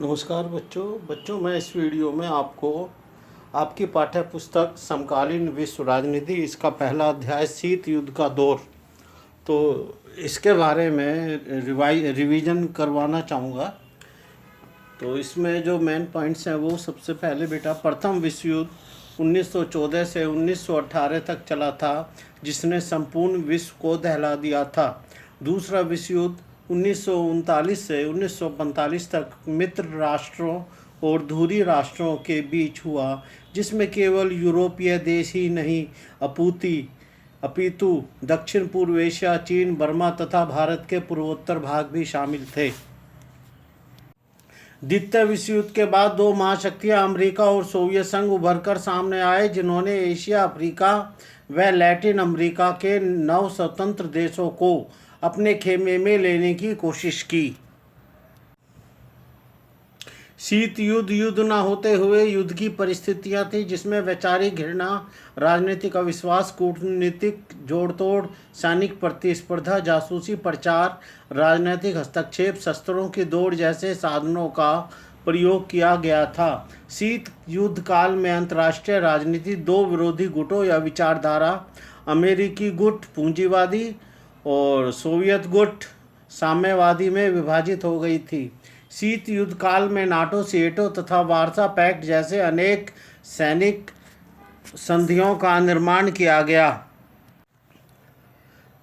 नमस्कार बच्चों मैं इस वीडियो में आपको आपकी पाठ्य पुस्तक समकालीन विश्व राजनीति इसका पहला अध्याय शीत युद्ध का दौर, तो इसके बारे में रिवीजन करवाना चाहूँगा। तो इसमें जो मेन पॉइंट्स हैं वो सबसे पहले बेटा प्रथम विश्व युद्ध 1914 से 1918 तक चला था, जिसने संपूर्ण विश्व को दहला दिया था। दूसरा विश्व युद्ध 1939 से 1945 तक मित्र राष्ट्रों और धुरी राष्ट्रों के बीच हुआ, जिसमें केवल यूरोपीय देश ही नहीं अपितु दक्षिण पूर्व एशिया, चीन, बर्मा तथा भारत के पूर्वोत्तर भाग भी शामिल थे। द्वितीय विश्व युद्ध के बाद दो महाशक्तियां अमेरिका और सोवियत संघ उभर कर सामने आए, जिन्होंने एशिया, अफ्रीका व लैटिन अमेरिका के 9 स्वतंत्र देशों को अपने खेमे में लेने की कोशिश की। शीत युद्ध न होते हुए युद्ध की परिस्थितियां थी, जिसमें वैचारिक घृणा, राजनीतिक अविश्वास, कूटनीतिक जोड़तोड़, सैनिक प्रतिस्पर्धा, जासूसी प्रचार, राजनीतिक हस्तक्षेप, शस्त्रों की दौड़ जैसे साधनों का प्रयोग किया गया था। शीत युद्ध काल में अंतर्राष्ट्रीय राजनीति दो विरोधी गुटों या विचारधारा, अमेरिकी गुट पूंजीवादी और सोवियत गुट साम्यवादी में विभाजित हो गई थी। शीत युद्ध काल में नाटो, सीएटो तथा वार्सा पैक्ट जैसे अनेक सैनिक संधियों का निर्माण किया गया।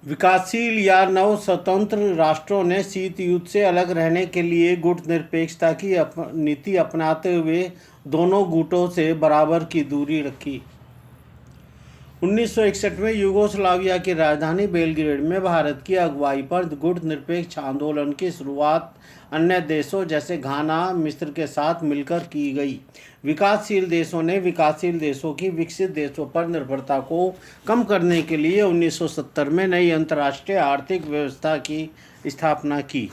विकासशील या नव स्वतंत्र राष्ट्रों ने शीत युद्ध से अलग रहने के लिए गुट निरपेक्षता की नीति अपनाते हुए दोनों गुटों से बराबर की दूरी रखी। 1961 में यूगोस्लाविया की राजधानी बेलग्रेड में भारत की अगुवाई पर गुट निरपेक्ष आंदोलन की शुरुआत अन्य देशों जैसे घाना, मिस्र के साथ मिलकर की गई। विकासशील देशों ने विकासशील देशों की विकसित देशों पर निर्भरता को कम करने के लिए 1970 में नई अंतर्राष्ट्रीय आर्थिक व्यवस्था की स्थापना की।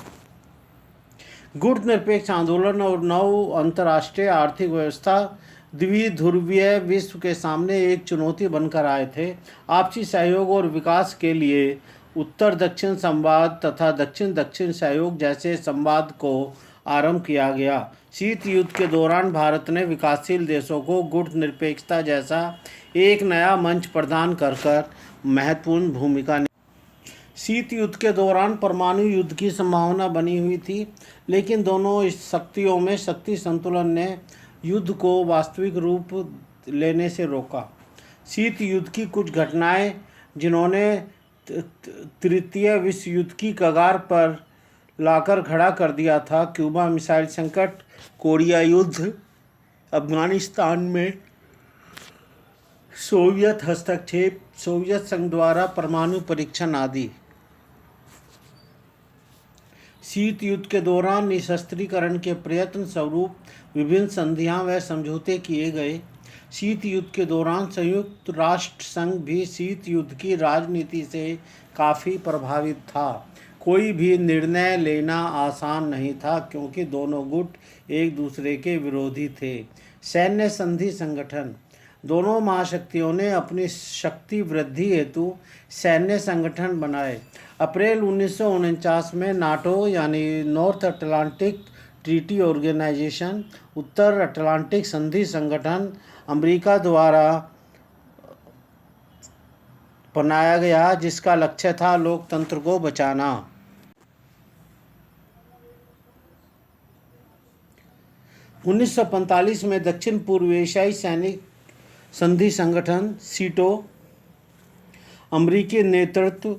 गुट निरपेक्ष आंदोलन और नव अंतर्राष्ट्रीय आर्थिक व्यवस्था द्विध्रुवीय विश्व के सामने एक चुनौती बनकर आए थे। आपसी सहयोग और विकास के लिए उत्तर दक्षिण संवाद तथा दक्षिण दक्षिण सहयोग जैसे संवाद को आरंभ किया गया। शीत युद्ध के दौरान भारत ने विकासशील देशों को गुट निरपेक्षता जैसा एक नया मंच प्रदान कर महत्वपूर्ण भूमिका निभाई। शीत युद्ध के दौरान परमाणु युद्ध की संभावना बनी हुई थी, लेकिन दोनों शक्तियों में शक्ति संतुलन ने युद्ध को वास्तविक रूप लेने से रोका। शीत युद्ध की कुछ घटनाएं जिन्होंने तृतीय विश्व युद्ध की कगार पर लाकर खड़ा कर दिया था: क्यूबा मिसाइल संकट, कोरिया युद्ध, अफगानिस्तान में सोवियत हस्तक्षेप, सोवियत संघ द्वारा परमाणु परीक्षण आदि। शीत युद्ध के दौरान निशस्त्रीकरण के प्रयत्न स्वरूप विभिन्न संधियां व समझौते किए गए। शीत युद्ध के दौरान संयुक्त राष्ट्र संघ भी शीत युद्ध की राजनीति से काफ़ी प्रभावित था। कोई भी निर्णय लेना आसान नहीं था, क्योंकि दोनों गुट एक दूसरे के विरोधी थे। सैन्य संधि संगठन: दोनों महाशक्तियों ने अपनी शक्ति वृद्धि हेतु सैन्य संगठन बनाए। अप्रैल 1949 में नाटो यानी नॉर्थ अटलांटिक ट्रीटी ऑर्गेनाइजेशन, उत्तर अटलांटिक संधि संगठन, अमेरिका द्वारा बनाया गया, जिसका लक्ष्य था लोकतंत्र को बचाना। 1945 में दक्षिण पूर्व एशियाई सैनिक संधि संगठन सीटो, अमेरिकी नेतृत्व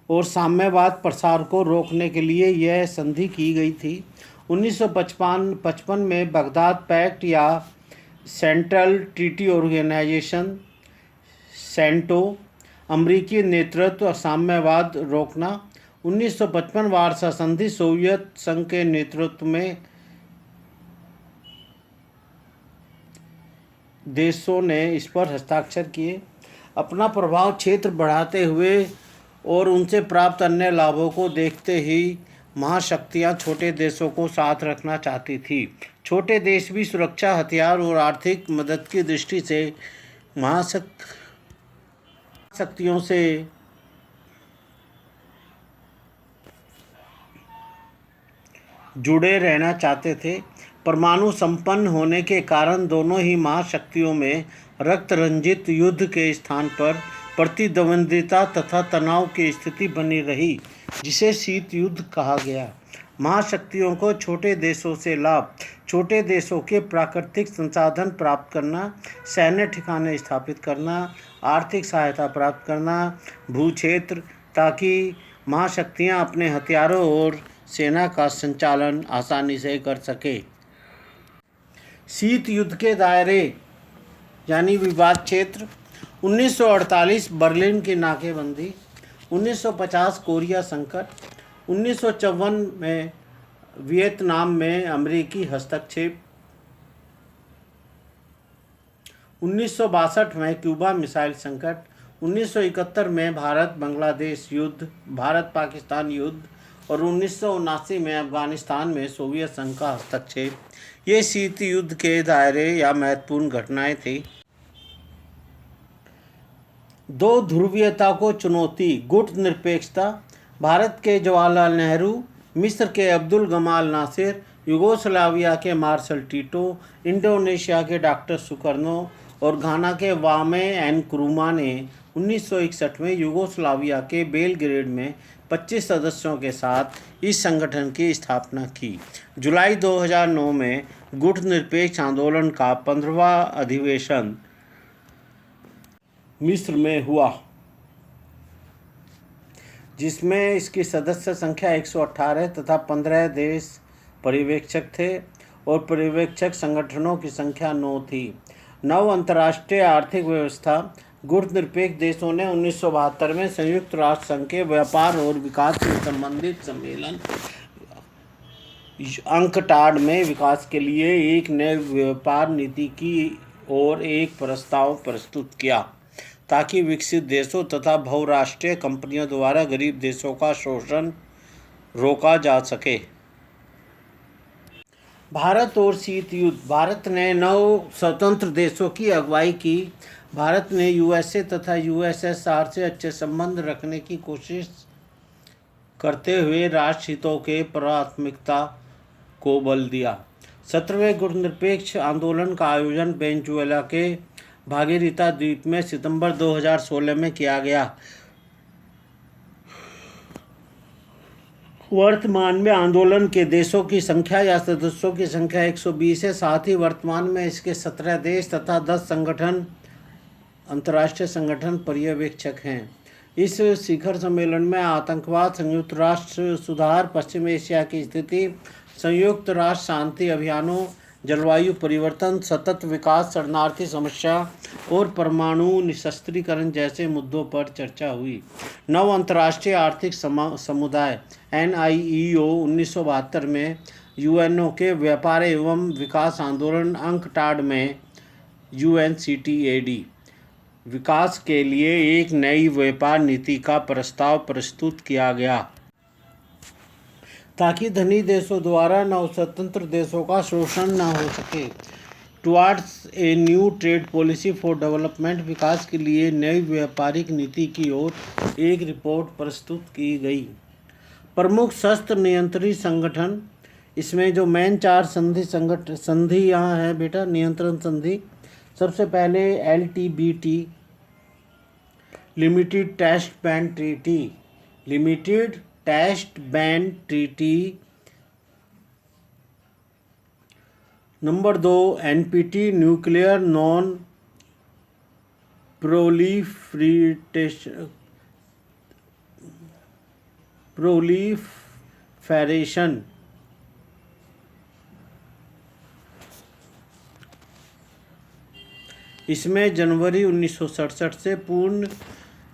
और साम्यवाद प्रसार को रोकने के लिए यह संधि की गई थी। 1955 में बगदाद पैक्ट या सेंट्रल ट्रीटी ऑर्गेनाइजेशन सेंटो, अमेरिकी नेतृत्व, साम्यवाद रोकना। 1955 वार्सा संधि, सोवियत संघ के नेतृत्व में देशों ने इस पर हस्ताक्षर किए। अपना प्रभाव क्षेत्र बढ़ाते हुए और उनसे प्राप्त अन्य लाभों को देखते ही महाशक्तियां छोटे देशों को साथ रखना चाहती थी। छोटे देश भी सुरक्षा, हथियार और आर्थिक मदद की दृष्टि से महाशक्तियों से जुड़े रहना चाहते थे। परमाणु संपन्न होने के कारण दोनों ही महाशक्तियों में रक्त रंजित युद्ध के स्थान पर प्रतिद्वंद्विता तथा तनाव की स्थिति बनी रही, जिसे शीत युद्ध कहा गया। महाशक्तियों को छोटे देशों से लाभ, छोटे देशों के प्राकृतिक संसाधन प्राप्त करना, सैन्य ठिकाने स्थापित करना, आर्थिक सहायता प्राप्त करना, भूक्षेत्र, ताकि महाशक्तियां अपने हथियारों और सेना का संचालन आसानी से कर सके। शीत युद्ध के दायरे यानी विवाद क्षेत्र: 1948 बर्लिन की नाकेबंदी, 1950 कोरिया संकट, 1954 में वियतनाम में अमेरिकी हस्तक्षेप, 1962 में क्यूबा मिसाइल संकट, 1971 में भारत बांग्लादेश युद्ध, भारत पाकिस्तान युद्ध और 1979 में अफगानिस्तान में सोवियत संघ का हस्तक्षेप। ये शीत युद्ध के दायरे या महत्वपूर्ण घटनाएं थी। दो ध्रुवीयता को चुनौती: गुट निरपेक्षता। भारत के जवाहरलाल नेहरू, मिस्र के अब्दुल गमाल नासिर, यूगोस्लाविया के मार्शल टीटो, इंडोनेशिया के डॉक्टर सुकर्नो और घाना के वामे एनक्रूमा ने 1961 में यूगोस्लाविया के बेलग्रेड में 25 सदस्यों के साथ इस संगठन की स्थापना की। जुलाई 2009 में गुट निरपेक्ष आंदोलन का 15वां अधिवेशन मिस्र में हुआ, जिसमें इसकी सदस्य संख्या 118 तथा 15 देश पर्यवेक्षक थे और पर्यवेक्षक संगठनों की संख्या 9 थी। नव अंतर्राष्ट्रीय आर्थिक व्यवस्था: गुट निरपेक्ष देशों ने 1972 में संयुक्त राष्ट्र संघ के व्यापार और विकास से संबंधित सम्मेलन अंकटाड में विकास के लिए एक नई व्यापार नीति की ओर एक प्रस्ताव प्रस्तुत किया, ताकि विकसित देशों तथा बहुराष्ट्रीय कंपनियों द्वारा गरीब देशों का शोषण रोका जा सके। भारत और शीत युद्ध: भारत ने 9 स्वतंत्र देशों की अगुवाई की। भारत ने यूएसए तथा यूएसएसआर से अच्छे संबंध रखने की कोशिश करते हुए राष्ट्र हितों के प्राथमिकता को बल दिया। 17वें गुट निरपेक्ष आंदोलन का आयोजन वेनेजुएला के भागीरथी द्वीप में सितंबर 2016 में किया गया। वर्तमान में आंदोलन के देशों की संख्या या सदस्यों की संख्या 120 है। साथ ही वर्तमान में इसके 17 देश तथा 10 अंतर्राष्ट्रीय संगठन पर्यवेक्षक हैं। इस शिखर सम्मेलन में आतंकवाद, संयुक्त राष्ट्र सुधार, पश्चिम एशिया की स्थिति, संयुक्त राष्ट्र शांति अभियानों, जलवायु परिवर्तन, सतत विकास, शरणार्थी समस्या और परमाणु निशस्त्रीकरण जैसे मुद्दों पर चर्चा हुई। नव अंतर्राष्ट्रीय आर्थिक समुदाय NIEO 1972 में UNO के व्यापार एवं विकास आंदोलन अंकटाड में UNCTAD विकास के लिए एक नई व्यापार नीति का प्रस्ताव प्रस्तुत किया गया, ताकि धनी देशों द्वारा नवस्वतंत्र देशों का शोषण न हो सके। Towards a new trade policy for development, विकास के लिए नई व्यापारिक नीति की ओर एक रिपोर्ट प्रस्तुत की गई। प्रमुख शस्त्र नियंत्रण संगठन: इसमें जो मेन 4 संधि यहाँ है बेटा, नियंत्रण संधि। सबसे पहले LTBT, limited test ban treaty, limited test ban treaty. Number 2 NPT, nuclear non proliferation. इसमें जनवरी 1967 से पूर्ण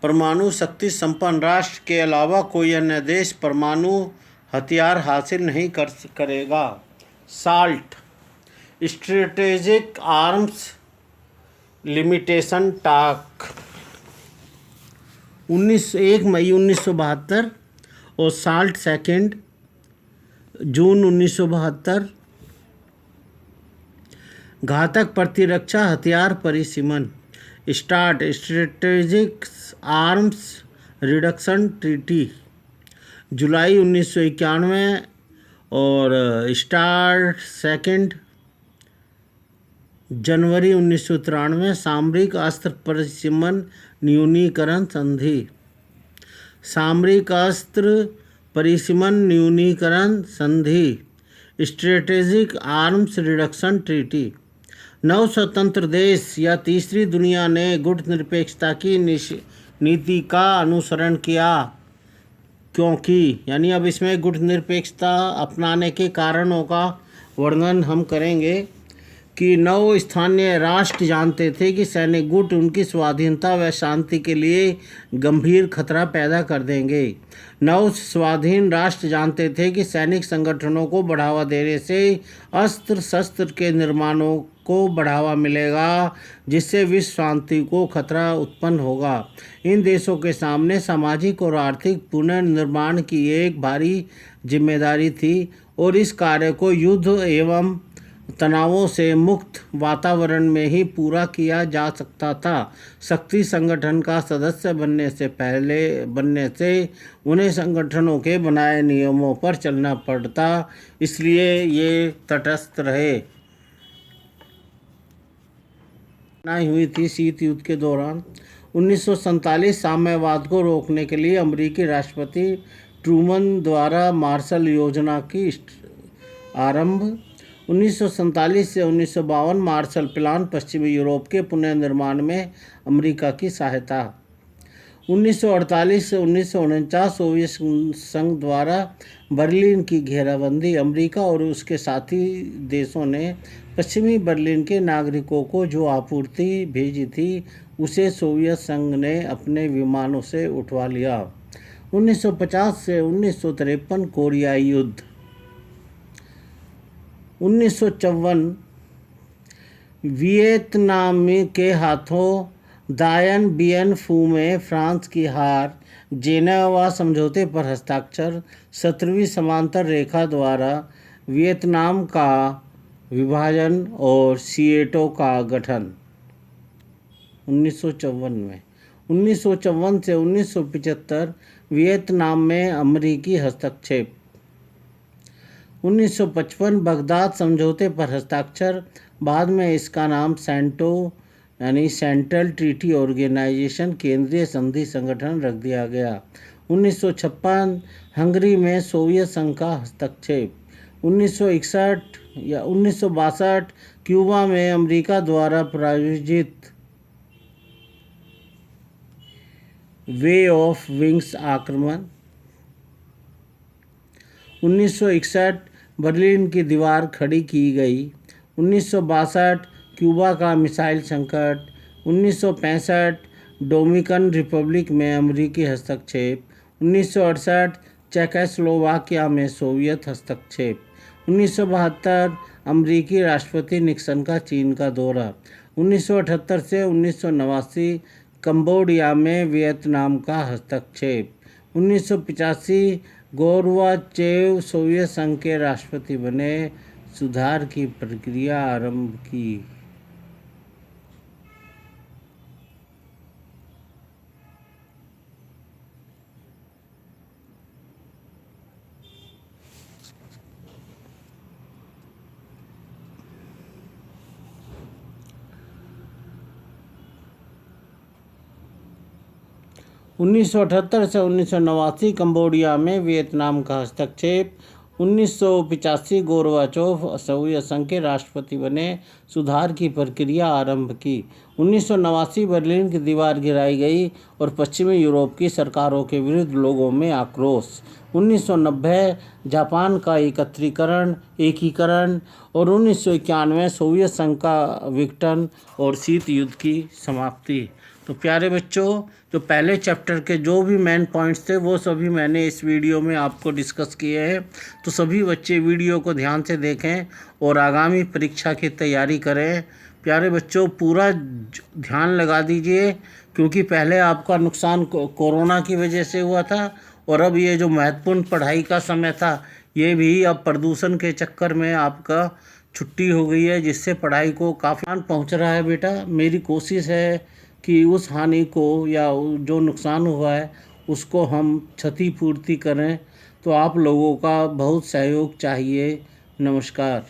परमाणु शक्ति संपन्न राष्ट्र के अलावा कोई अन्य देश परमाणु हथियार हासिल नहीं करेगा। साल्ट, स्ट्रेटेजिक आर्म्स लिमिटेशन टाक, 1 मई 1972 और साल्ट 2 जून 1972। घातक प्रतिरक्षा हथियार परिसीमन, START strategic arms reduction treaty, जुलाई 1991 और स्टार्ट 2 जनवरी 1993 सामरिक अस्त्र परिसीमन न्यूनीकरण संधि। सामरिक अस्त्र परिसीमन न्यूनीकरण संधि, स्ट्रेटेजिक आर्म्स रिडक्शन ट्रीटी। नव स्वतंत्र देश या तीसरी दुनिया ने गुटनिरपेक्षता की नीति का अनुसरण किया, क्योंकि यानी अब इसमें गुटनिरपेक्षता अपनाने के कारणों का वर्णन हम करेंगे कि नव स्थानीय राष्ट्र जानते थे कि सैनिक गुट उनकी स्वाधीनता व शांति के लिए गंभीर खतरा पैदा कर देंगे। नव स्वाधीन राष्ट्र जानते थे कि सैनिक संगठनों को बढ़ावा देने से अस्त्र शस्त्र के निर्माणों को बढ़ावा मिलेगा, जिससे विश्व शांति को खतरा उत्पन्न होगा। इन देशों के सामने सामाजिक और आर्थिक पुनर्निर्माण की एक भारी जिम्मेदारी थी और इस कार्य को युद्ध एवं तनावों से मुक्त वातावरण में ही पूरा किया जा सकता था। शक्ति संगठन का सदस्य बनने से उन्हें संगठनों के बनाए नियमों पर चलना पड़ता, इसलिए ये तटस्थ रहे। हुई थी शीत युद्ध के दौरान 1947 साम्यवाद को रोकने के लिए अमेरिकी राष्ट्रपति ट्रूमन द्वारा मार्शल योजना की आरंभ। 1947 से 1952 मार्शल प्लान पश्चिमी यूरोप के पुनर्निर्माण में अमेरिका की सहायता। 1948 से 1949 सोवियत संघ द्वारा बर्लिन की घेराबंदी। अमेरिका और उसके साथी देशों ने पश्चिमी बर्लिन के नागरिकों को जो आपूर्ति भेजी थी उसे सोवियत संघ ने अपने विमानों से उठवा लिया। 1950 से 1953 कोरियाई युद्ध। 1954 वियतनाम के हाथों दायन बियन फू में फ्रांस की हार। जेनेवा समझौते पर हस्ताक्षर। 17वीं समांतर रेखा द्वारा वियतनाम का विभाजन और सिएटो का गठन 1954 में। 1954 से 1975 वियतनाम में अमेरिकी हस्तक्षेप। 1955 बगदाद समझौते पर हस्ताक्षर। बाद में इसका नाम सेंटो यानी सेंट्रल ट्रीटी ऑर्गेनाइजेशन केंद्रीय संधि संगठन रख दिया गया। 1956 हंगरी में सोवियत संघ का हस्तक्षेप। 1961 या 1962 क्यूबा में अमेरिका द्वारा प्रायोजित वे ऑफ विंग्स आक्रमण। 1961 बर्लिन की दीवार खड़ी की गई। 1962 क्यूबा का मिसाइल संकट। 1965 डोमिनिकन रिपब्लिक में अमेरिकी हस्तक्षेप। 1968 चेकोस्लोवाकिया में सोवियत हस्तक्षेप। 1972 अमेरिकी राष्ट्रपति निक्सन का चीन का दौरा। 1978 से 1989 कंबोडिया में वियतनाम का हस्तक्षेप। 1985 गोर्बाचेव सोवियत संघ के राष्ट्रपति बने, सुधार की प्रक्रिया आरंभ की। उन्नीस सौ 1978 से 1989 कंबोडिया में वियतनाम का हस्तक्षेप। 1985 गोर्बाचोव सोवियत संघ के राष्ट्रपति बने, सुधार की प्रक्रिया आरंभ की। 1989 बर्लिन की दीवार गिराई गई और पश्चिमी यूरोप की सरकारों के विरुद्ध लोगों में आक्रोश। 1990 जापान का एकीकरण और 1991 सोवियत संघ का विघटन और शीत युद्ध की समाप्ति। तो प्यारे बच्चों, जो पहले चैप्टर के जो भी मेन पॉइंट्स थे वो सभी मैंने इस वीडियो में आपको डिस्कस किए हैं। तो सभी बच्चे वीडियो को ध्यान से देखें और आगामी परीक्षा की तैयारी करें। प्यारे बच्चों, पूरा ध्यान लगा दीजिए, क्योंकि पहले आपका नुकसान कोरोना की वजह से हुआ था और अब ये जो महत्वपूर्ण पढ़ाई का समय था ये भी अब प्रदूषण के चक्कर में आपका छुट्टी हो गई है, जिससे पढ़ाई को काफ़ी नुकसान पहुँच रहा है। बेटा, मेरी कोशिश है कि उस हानि को या जो नुकसान हुआ है उसको हम क्षतिपूर्ति करें, तो आप लोगों का बहुत सहयोग चाहिए। नमस्कार।